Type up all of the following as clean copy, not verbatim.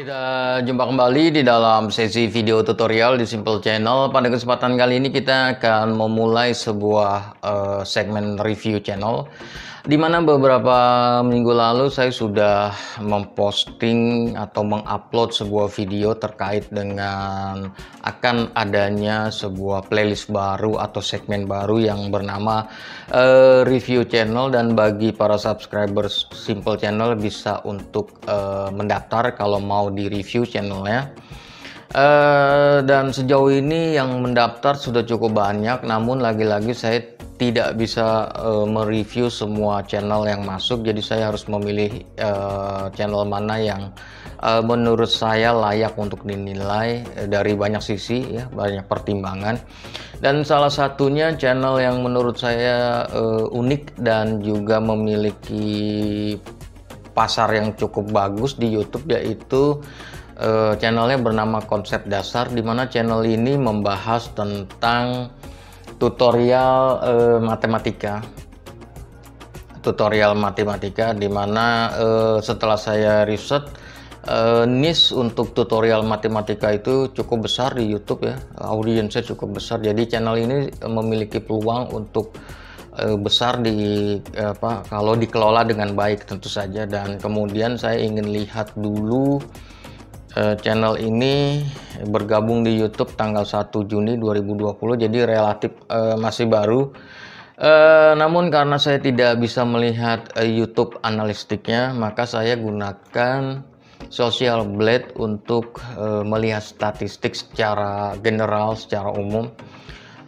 Kita jumpa kembali di dalam sesi video tutorial di Simple Channel. Pada kesempatan kali ini kita akan memulai sebuah segmen review channel, di mana beberapa minggu lalu saya sudah memposting atau mengupload sebuah video terkait dengan akan adanya sebuah playlist baru atau segmen baru yang bernama review channel, dan bagi para subscribers Simple Channel bisa untuk mendaftar kalau mau di review channelnya. Dan sejauh ini yang mendaftar sudah cukup banyak, namun lagi-lagi saya tidak bisa mereview semua channel yang masuk, jadi saya harus memilih channel mana yang menurut saya layak untuk dinilai dari banyak sisi, ya, banyak pertimbangan. Dan salah satunya channel yang menurut saya unik dan juga memiliki pasar yang cukup bagus di YouTube, yaitu channelnya bernama Konsep Dasar, di mana channel ini membahas tentang tutorial matematika, di mana setelah saya riset, niche untuk tutorial matematika itu cukup besar di YouTube, ya, audiensnya cukup besar. Jadi channel ini memiliki peluang untuk besar kalau dikelola dengan baik tentu saja. Dan kemudian saya ingin lihat dulu channel ini bergabung di YouTube tanggal 1 Juni 2020, jadi relatif masih baru. Namun karena saya tidak bisa melihat YouTube analistiknya, maka saya gunakan Social Blade untuk melihat statistik secara general, secara umum.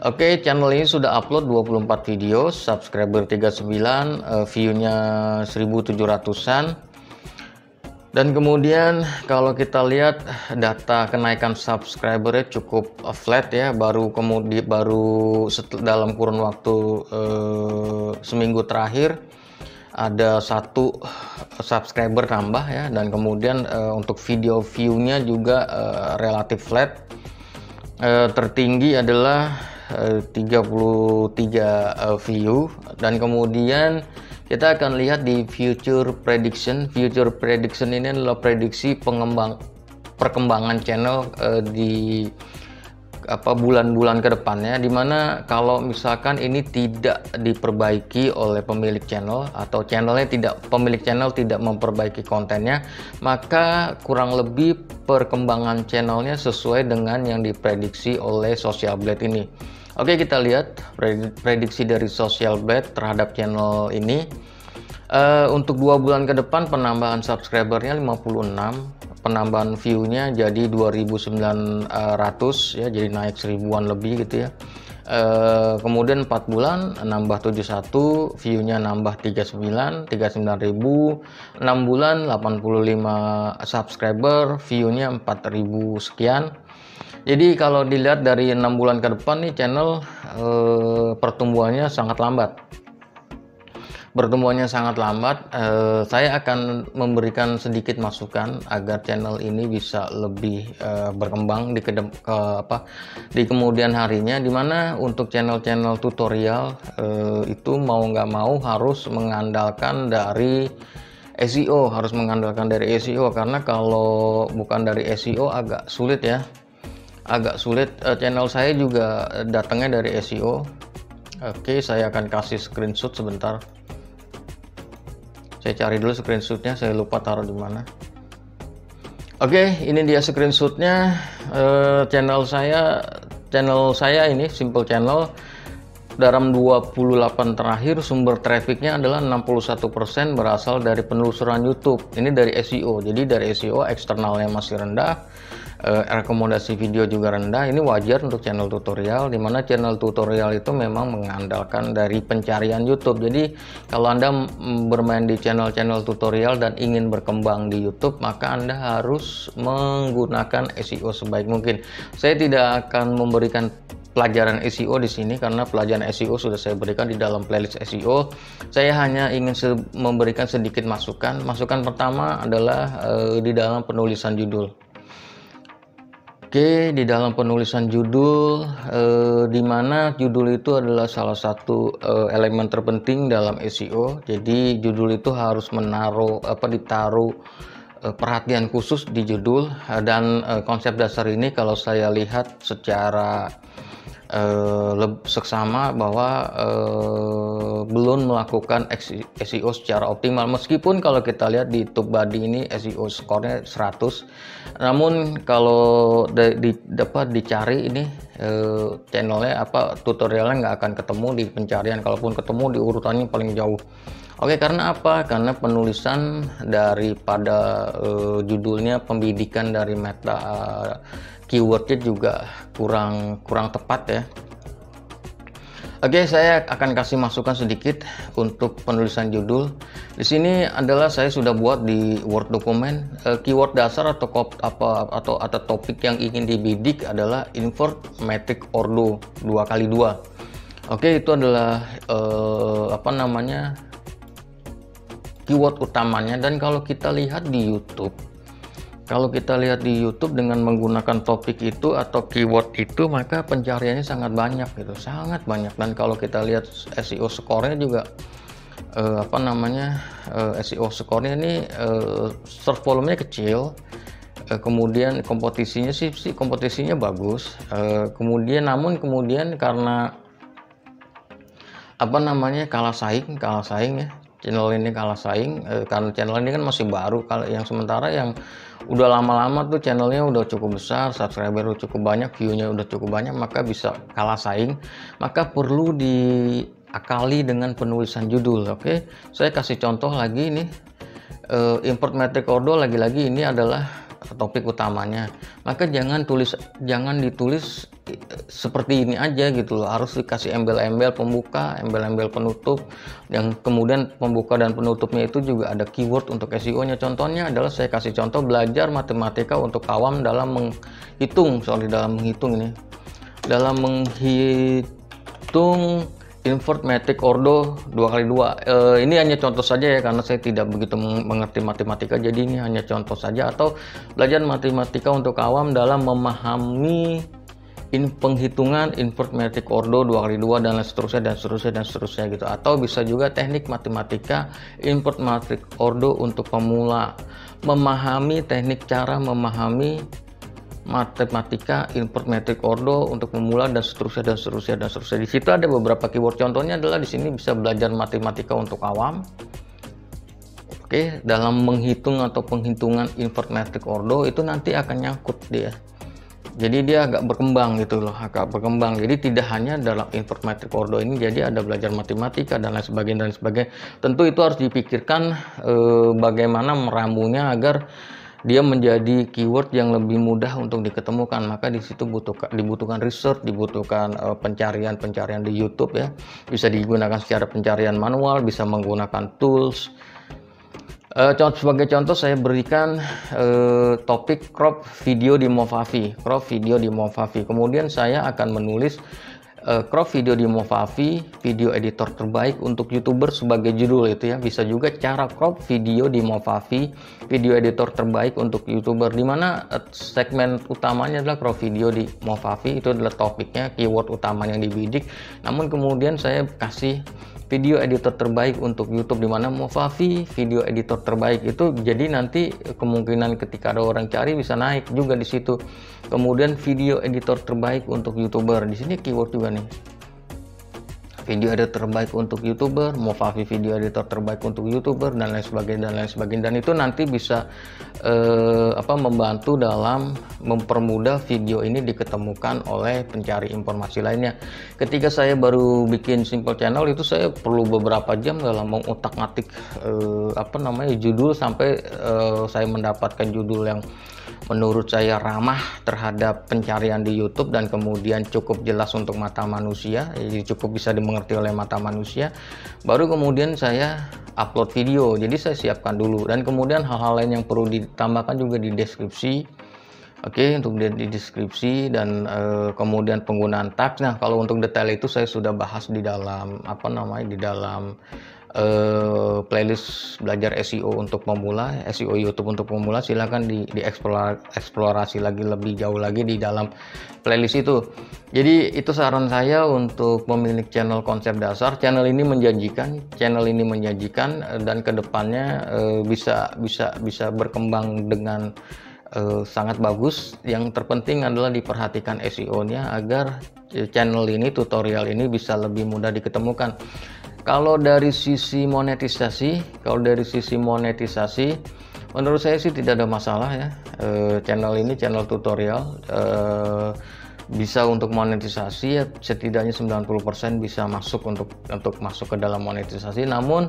Oke, channel ini sudah upload 24 video, subscriber 39, view-nya 1700-an. Dan kemudian kalau kita lihat data kenaikan subscribernya cukup flat, ya, baru dalam kurun waktu seminggu terakhir ada 1 subscriber tambah, ya. Dan kemudian untuk video view-nya juga relatif flat. Tertinggi adalah 33 view. Dan kemudian kita akan lihat di future prediction. Future prediction ini adalah prediksi perkembangan channel di bulan-bulan ke depannya, dimana kalau misalkan ini tidak diperbaiki oleh pemilik channel atau pemilik channel tidak memperbaiki kontennya, maka kurang lebih perkembangan channelnya sesuai dengan yang diprediksi oleh Social Blade ini. Oke, kita lihat prediksi dari Social Blade terhadap channel ini. Untuk 2 bulan ke depan penambahan subscribernya 56, penambahan view-nya jadi 2.900, ya, jadi naik 1000-an lebih gitu, ya. Kemudian 4 bulan nambah 71, view-nya nambah 39.000, 6 bulan 85 subscriber, view-nya 4.000 sekian. Jadi kalau dilihat dari 6 bulan ke depan nih, channel pertumbuhannya sangat lambat. Saya akan memberikan sedikit masukan agar channel ini bisa lebih berkembang di kemudian harinya, dimana untuk channel-channel tutorial itu mau nggak mau harus mengandalkan dari SEO, karena kalau bukan dari SEO agak sulit, ya. Channel saya juga datangnya dari SEO. Oke, saya akan kasih screenshot sebentar. Saya cari dulu screenshotnya, saya lupa taruh di mana. Oke, ini dia screenshotnya. Channel saya ini Simple Channel, dalam 28 terakhir sumber trafficnya adalah 61% berasal dari penelusuran YouTube. Ini dari SEO, jadi dari SEO eksternalnya masih rendah. Rekomendasi video juga rendah. Ini wajar untuk channel tutorial, dimana channel tutorial itu memang mengandalkan dari pencarian YouTube. Jadi kalau Anda bermain di channel-channel tutorial dan ingin berkembang di YouTube, maka Anda harus menggunakan SEO sebaik mungkin. Saya tidak akan memberikan pelajaran SEO di sini karena pelajaran SEO sudah saya berikan di dalam playlist SEO. Saya hanya ingin memberikan sedikit masukan. Masukan pertama adalah di dalam penulisan judul. Oke, di dalam penulisan judul, di mana judul itu adalah salah satu elemen terpenting dalam SEO. Jadi judul itu harus ditaruh perhatian khusus di judul, dan konsep dasar ini kalau saya lihat secara seksama bahwa belum melakukan SEO secara optimal, meskipun kalau kita lihat di TubeBuddy ini SEO skornya 100, namun kalau dapat dicari ini channelnya tutorialnya nggak akan ketemu di pencarian, kalaupun ketemu di urutannya paling jauh. Oke, karena apa? Karena penulisan daripada judulnya, pembidikan dari meta keywordnya juga kurang tepat ya. Oke, saya akan kasih masukan sedikit untuk penulisan judul. Di sini adalah saya sudah buat di Word dokumen keyword dasar atau topik yang ingin dibidik adalah invert metric ordo 2x2. Oke, itu adalah keyword utamanya. Dan kalau kita lihat di YouTube dengan menggunakan topik itu atau keyword itu, maka pencariannya sangat banyak gitu, sangat banyak. Dan kalau kita lihat SEO skornya juga SEO skornya ini search volumenya kecil, kemudian kompetisinya bagus, namun kemudian karena kalah saing ya. Channel ini kalah saing karena channel ini kan masih baru. Kalau yang sementara yang udah lama-lama tuh channelnya udah cukup besar, subscriber udah cukup banyak, view-nya udah cukup banyak, maka bisa kalah saing. Maka perlu diakali dengan penulisan judul. Oke, saya kasih contoh lagi nih, import metric ordo, lagi-lagi ini adalah topik utamanya. Maka jangan ditulis seperti ini aja gitu loh, harus dikasih embel-embel pembuka, embel-embel penutup, yang kemudian pembuka dan penutupnya itu juga ada keyword untuk SEO-nya. Contohnya adalah saya kasih contoh belajar matematika untuk awam dalam menghitung invert metric ordo 2x2. Ini hanya contoh saja ya, karena saya tidak begitu mengerti matematika, jadi ini hanya contoh saja. Atau belajar matematika untuk awam dalam memahami penghitungan invert metric ordo 2x2 dan seterusnya gitu. Atau bisa juga teknik matematika invert metric ordo untuk pemula, memahami teknik cara memahami matematika invert metric ordo untuk pemula, dan seterusnya. Di situ ada beberapa keyword. Contohnya adalah di sini bisa belajar matematika untuk awam. Oke, dalam menghitung atau penghitungan invert metric ordo itu nanti akan nyangkut dia. Jadi dia agak berkembang gitu loh, Jadi tidak hanya dalam invert metric ordo ini, jadi ada belajar matematika dan lain sebagainya. Tentu itu harus dipikirkan bagaimana meramunya agar dia menjadi keyword yang lebih mudah untuk diketemukan. Maka di situ dibutuhkan research, dibutuhkan pencarian di YouTube ya. Bisa digunakan secara pencarian manual, bisa menggunakan tools. Sebagai contoh saya berikan topik crop video di Movavi. Kemudian saya akan menulis crop video di Movavi, video editor terbaik untuk YouTuber sebagai judul itu ya. Bisa juga cara crop video di Movavi, video editor terbaik untuk YouTuber, dimana segmen utamanya adalah crop video di Movavi. Itu adalah topiknya, keyword utama yang dibidik. Namun kemudian saya kasih video editor terbaik untuk YouTube, dimana Movavi video editor terbaik itu, jadi nanti kemungkinan ketika ada orang cari bisa naik juga di situ. Kemudian video editor terbaik untuk YouTuber, di sini keyword juga nih, video editor terbaik untuk YouTuber, Movavi video editor terbaik untuk YouTuber, dan lain sebagainya. Dan itu nanti bisa membantu dalam mempermudah video ini diketemukan oleh pencari informasi lainnya. Ketika saya baru bikin simple channel itu, saya perlu beberapa jam dalam mengutak-atik judul sampai saya mendapatkan judul yang menurut saya ramah terhadap pencarian di YouTube dan kemudian cukup jelas untuk mata manusia, jadi cukup bisa dimengerti oleh mata manusia. Baru kemudian saya upload video, jadi saya siapkan dulu. Dan kemudian hal-hal lain yang perlu ditambahkan juga di deskripsi. Oke, untuk di deskripsi dan kemudian penggunaan tag. Nah, kalau untuk detail itu saya sudah bahas di dalam playlist belajar SEO untuk pemula, SEO YouTube untuk pemula, silahkan dieksplorasi lagi lebih jauh lagi di dalam playlist itu. Jadi itu saran saya untuk pemilik channel konsep dasar. Channel ini menjanjikan dan kedepannya bisa berkembang dengan sangat bagus. Yang terpenting adalah diperhatikan SEO-nya agar channel ini, tutorial ini bisa lebih mudah diketemukan. Kalau dari sisi monetisasi, menurut saya sih tidak ada masalah ya. Channel ini, channel tutorial, bisa untuk monetisasi ya, setidaknya 90% bisa masuk untuk masuk ke dalam monetisasi. Namun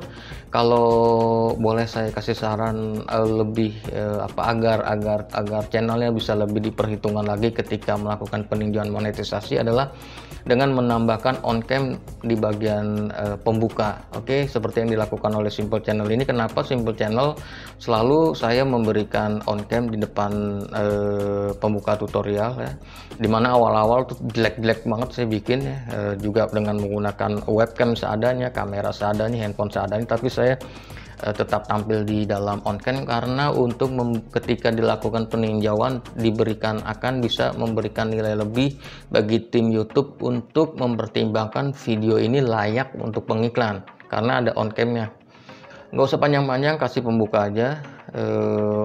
kalau boleh saya kasih saran lebih agar channelnya bisa lebih diperhitungkan lagi ketika melakukan peninjauan monetisasi adalah dengan menambahkan on cam di bagian pembuka. Oke, seperti yang dilakukan oleh Simple Channel ini. Kenapa Simple Channel selalu saya memberikan on cam di depan pembuka tutorial ya, dimana awal-awal tuh jelek-jelek banget saya bikin ya, juga dengan menggunakan webcam seadanya, kamera seadanya, handphone seadanya, tapi saya tetap tampil di dalam on cam karena untuk ketika dilakukan peninjauan akan bisa memberikan nilai lebih bagi tim YouTube untuk mempertimbangkan video ini layak untuk pengiklan karena ada on camnya. Nggak usah panjang-panjang, kasih pembuka aja.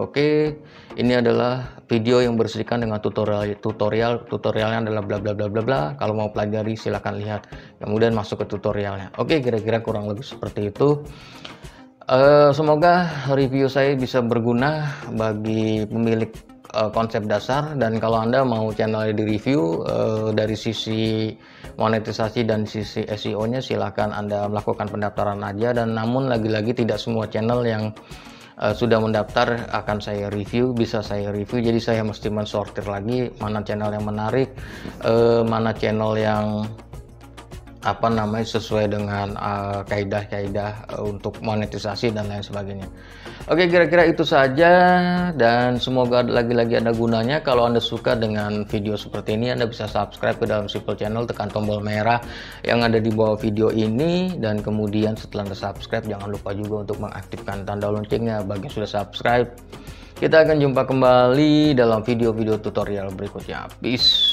Oke, ini adalah video yang bersihkan dengan tutorialnya adalah bla bla bla bla bla. Kalau mau pelajari silahkan lihat, kemudian masuk ke tutorialnya. Oke, kira-kira kurang lebih seperti itu. Semoga review saya bisa berguna bagi pemilik konsep dasar, dan kalau Anda mau channelnya di review dari sisi monetisasi dan sisi SEO-nya, silahkan Anda melakukan pendaftaran aja. Dan namun lagi-lagi tidak semua channel yang sudah mendaftar akan saya review, bisa saya review. Jadi saya mesti mensortir lagi mana channel yang menarik, mana channel yang sesuai dengan kaidah-kaidah untuk monetisasi dan lain sebagainya. Oke, kira-kira itu saja, dan semoga lagi-lagi ada gunanya. Kalau Anda suka dengan video seperti ini, Anda bisa subscribe ke dalam Simple Channel, tekan tombol merah yang ada di bawah video ini, dan kemudian setelah Anda subscribe jangan lupa juga untuk mengaktifkan tanda loncengnya bagi yang sudah subscribe. Kita akan jumpa kembali dalam video-video tutorial berikutnya. Peace.